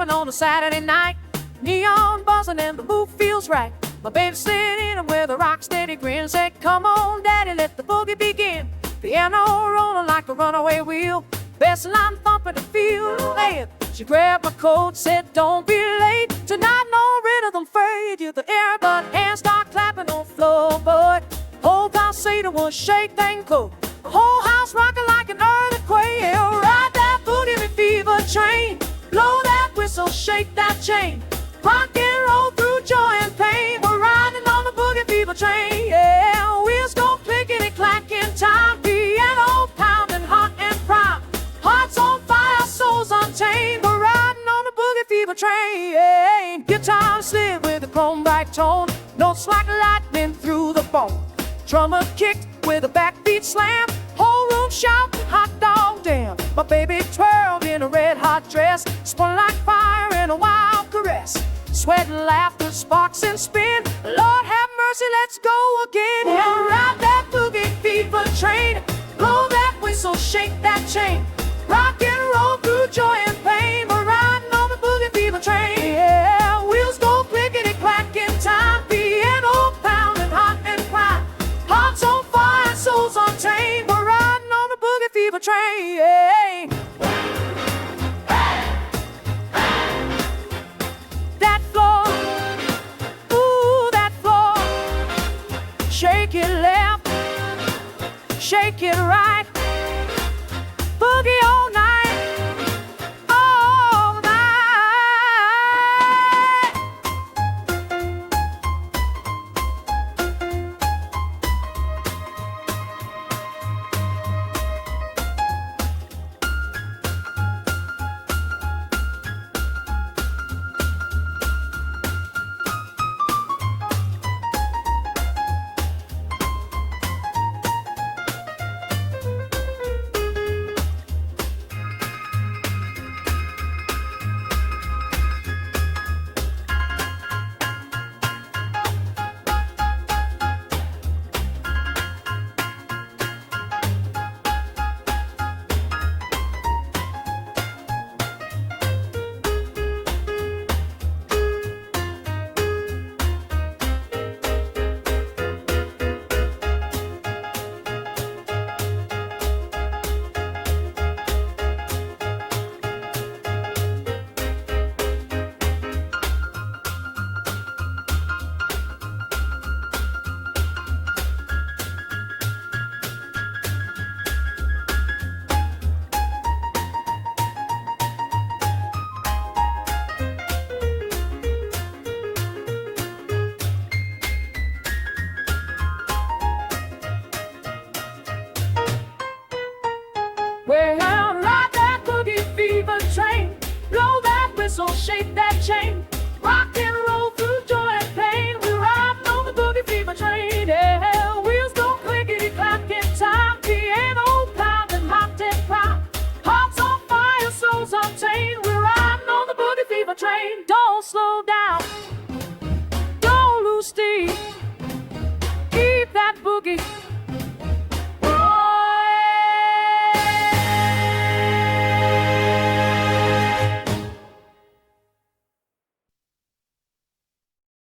stomping on a Saturday night. Neon buzzing and the mood feels right. My baby sitting in with a rock steady grin. Said, come on, daddy, let the boogie begin. Piano rolling like a runaway wheel. Bass line thumping the field. Hey, she grabbed my coat, said, don't be late. Tonight, no rhythm fade. You the air, but hands start clapping on floor, boy. Whole Palisade was shake, thing cool. The whole house rocking like an earthquake. Yeah, ride that Boogie Fever Train. Blow that whistle, shake that chain. Rock and roll through joy and pain. We're riding on the Boogie Fever Train. Yeah, wheels go clicking and clacking time. Piano pounding hot and prime. Hearts on fire, souls untamed. We're riding on the Boogie Fever Train. Guitar slid with a chrome bright tone. Notes like lightning through the bone. Drummer kicked with a backbeat slam. Whole room shouting, hot dog damn. My baby twirled in a red hot dress. Spun like fire in a wild caress. Sweat and laughter, sparks and spin. Lord have mercy, let's go again. Yeah, ride that Boogie Fever Train. Blow that whistle, shake that chain. Rock and roll through joy and pain. We're riding on the Boogie Fever Train. Yeah, wheels go clickety clacking time. Piano pounding hot and prime. Hearts on fire, souls untamed. We're riding on the Boogie Fever Train. That floor, ooh, that floor. Shake it left, shake it right. Boogie all night, all night. Well, ride that Boogie Fever Train. Blow that whistle, shake that chain. Rock and roll through joy and pain. We're riding on the Boogie Fever Train. Yeah, wheels go clickety clack in time. Piano pounding hot and prime. Hearts on fire, souls untamed. We're riding on the Boogie Fever Train. Don't slow down, don't lose steam. Keep that boogie